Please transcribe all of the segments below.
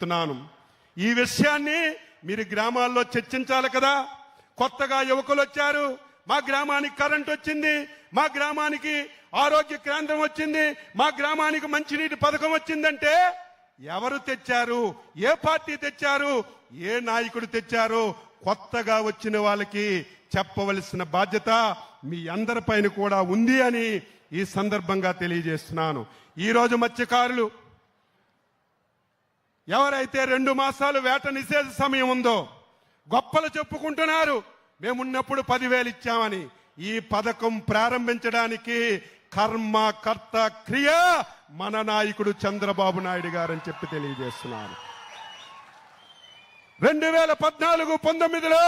చెప్తున్నాను. ఈ విషయాన్ని మీరు గ్రామాల్లో చర్చించాలి కదా. కొత్తగా యువకులు వచ్చారు, మా గ్రామానికి కరెంట్ వచ్చింది, మా గ్రామానికి ఆరోగ్య కేంద్రం వచ్చింది, మా గ్రామానికి మంచినీటి పథకం వచ్చిందంటే ఎవరు తెచ్చారు, ఏ పార్టీ తెచ్చారు, ఏ నాయకుడు తెచ్చారు? కొత్తగా వచ్చిన వాళ్ళకి చెప్పవలసిన బాధ్యత మీ అందరిపైన కూడా ఉంది అని ఈ సందర్భంగా తెలియజేస్తున్నాను. ఈరోజు మత్స్యకారులు ఎవరైతే 2 మాసాలు వేట నిషేధ సమయం ఉందో గొప్పలు చెప్పుకుంటున్నారు, మేమున్నప్పుడు 10,000 ఇచ్చామని. ఈ పథకం ప్రారంభించడానికి కర్మ కర్త క్రియ మన నాయకుడు చంద్రబాబు నాయుడు గారని చెప్పి తెలియజేస్తున్నాను. 2014-19లో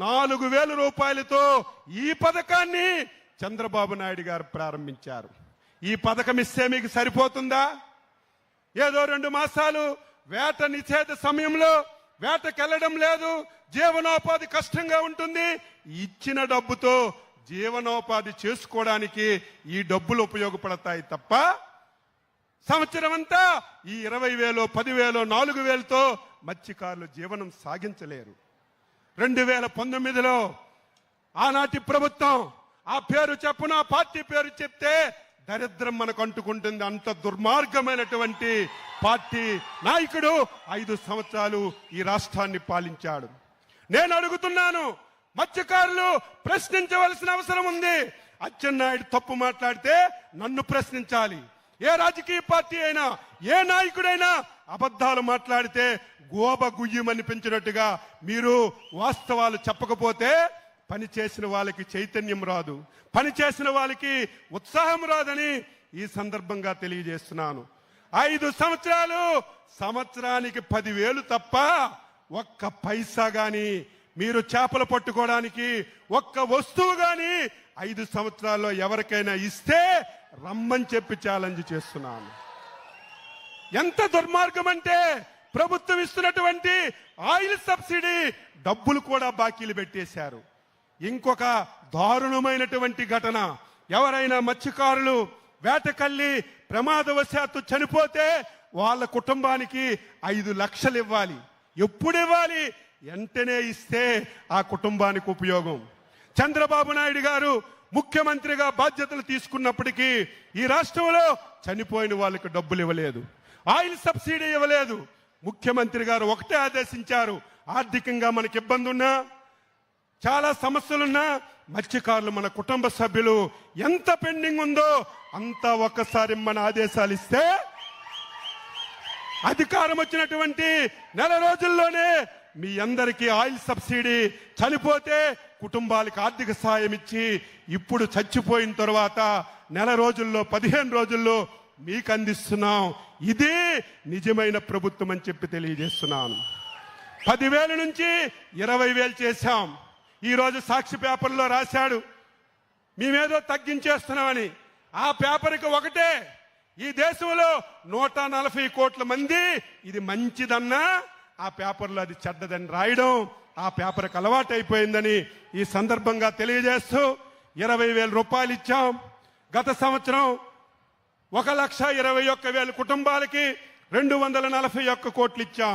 4,000 రూపాయలతో ఈ పథకాన్ని చంద్రబాబు నాయుడు గారు ప్రారంభించారు. ఈ పథకం ఇస్తే మీకు సరిపోతుందా? ఏదో 2 మాసాలు వేట నిషేధ సమయంలో వేటకెళ్లడం లేదు, జీవనోపాధి కష్టంగా ఉంటుంది, ఇచ్చిన డబ్బుతో జీవనోపాధి చేసుకోవడానికి ఈ డబ్బులు ఉపయోగపడతాయి తప్ప సంవత్సరం అంతా ఈ 20,000, 10,000, 4,000తో మత్స్యకారులు జీవనం సాగించలేరు. 2019లో ఆనాటి ప్రభుత్వం ఆ పేరు చెప్పున పార్టీ పేరు చెప్తే దరిద్రం మనకు అంటుకుంటుంది. అంత దుర్మార్గమైనటువంటి పార్టీ నాయకుడు 5 సంవత్సరాలు ఈ రాష్ట్రాన్ని పాలించాడు. నేను అడుగుతున్నాను, మత్స్యకారులు ప్రశ్నించవలసిన అవసరం ఉంది. అచ్చెన్నాయుడు తప్పు మాట్లాడితే నన్ను ప్రశ్నించాలి. ఏ రాజకీయ పార్టీ అయినా, ఏ నాయకుడైనా అబద్ధాలు మాట్లాడితే గోబ గుయ్యమనిపించినట్టుగా మీరు వాస్తవాలు చెప్పకపోతే పని చేసిన వాళ్ళకి చైతన్యం రాదు, పని చేసిన వాళ్ళకి ఉత్సాహం రాదని ఈ సందర్భంగా తెలియజేస్తున్నాను. 5 సంవత్సరాలు సంవత్సరానికి 10,000 తప్ప ఒక్క పైసా గాని మీరు చేపలు పట్టుకోవడానికి ఒక్క వస్తువు గాని 5 సంవత్సరాల్లో ఎవరికైనా ఇస్తే రమ్మని చెప్పి ఛాలెంజ్ చేస్తున్నాను. ఎంత దుర్మార్గం అంటే ప్రభుత్వం ఇస్తున్నటువంటి ఆయిల్ సబ్సిడీ డబ్బులు కూడా బాకీలు పెట్టేశారు. ఇంకొక దారుణమైనటువంటి ఘటన, ఎవరైనా మత్స్యకారులు వేటకల్లి ప్రమాదవశాత్తు చనిపోతే వాళ్ళ కుటుంబానికి 5 లక్షలు ఇవ్వాలి. ఎప్పుడు ఇవ్వాలి? వెంటనే ఇస్తే ఆ కుటుంబానికి ఉపయోగం. చంద్రబాబు నాయుడు గారు ముఖ్యమంత్రిగా బాధ్యతలు తీసుకున్నప్పటికీ ఈ రాష్ట్రంలో చనిపోయిన వాళ్ళకి డబ్బులు ఇవ్వలేదు, ఆయిల్ సబ్సిడీ ఇవ్వలేదు. ముఖ్యమంత్రి గారు ఒకటే ఆదేశించారు, ఆర్థికంగా మనకి ఇబ్బంది ఉన్నా, చాలా సమస్యలున్నా మత్స్యకారులు మన కుటుంబ సభ్యులు ఎంత పెండింగ్ ఉందో అంతా ఒక్కసారి మన ఆదేశాలు ఇస్తే అధికారం వచ్చినటువంటి 1 రోజుల్లోనే మీ అందరికీ ఆయిల్ సబ్సిడీ, చనిపోతే కుటుంబాలకు ఆర్థిక సాయం ఇచ్చి ఇప్పుడు చచ్చిపోయిన తర్వాత 1 రోజుల్లో 15 రోజుల్లో మీకు అందిస్తున్నాం. ఇది నిజమైన ప్రభుత్వం అని చెప్పి తెలియజేస్తున్నాను. 10,000 నుంచి 20,000 చేశాం. ఈరోజు సాక్షి పేపర్లో రాశాడు మేమేదో తగ్గించేస్తున్నామని. ఆ పేపర్కి ఒకటే, ఈ దేశంలో 140 కోట్ల మంది ఇది మంచిదన్నా ఆ పేపర్లో అది చెడ్డదని రాయడం ఆ పేపర్కి అలవాటైపోయిందని ఈ సందర్భంగా తెలియజేస్తూ 20,000 రూపాయలు ఇచ్చాం. గత సంవత్సరం 1,21,000 కుటుంబాలకి 241 కోట్లు ఇచ్చాం.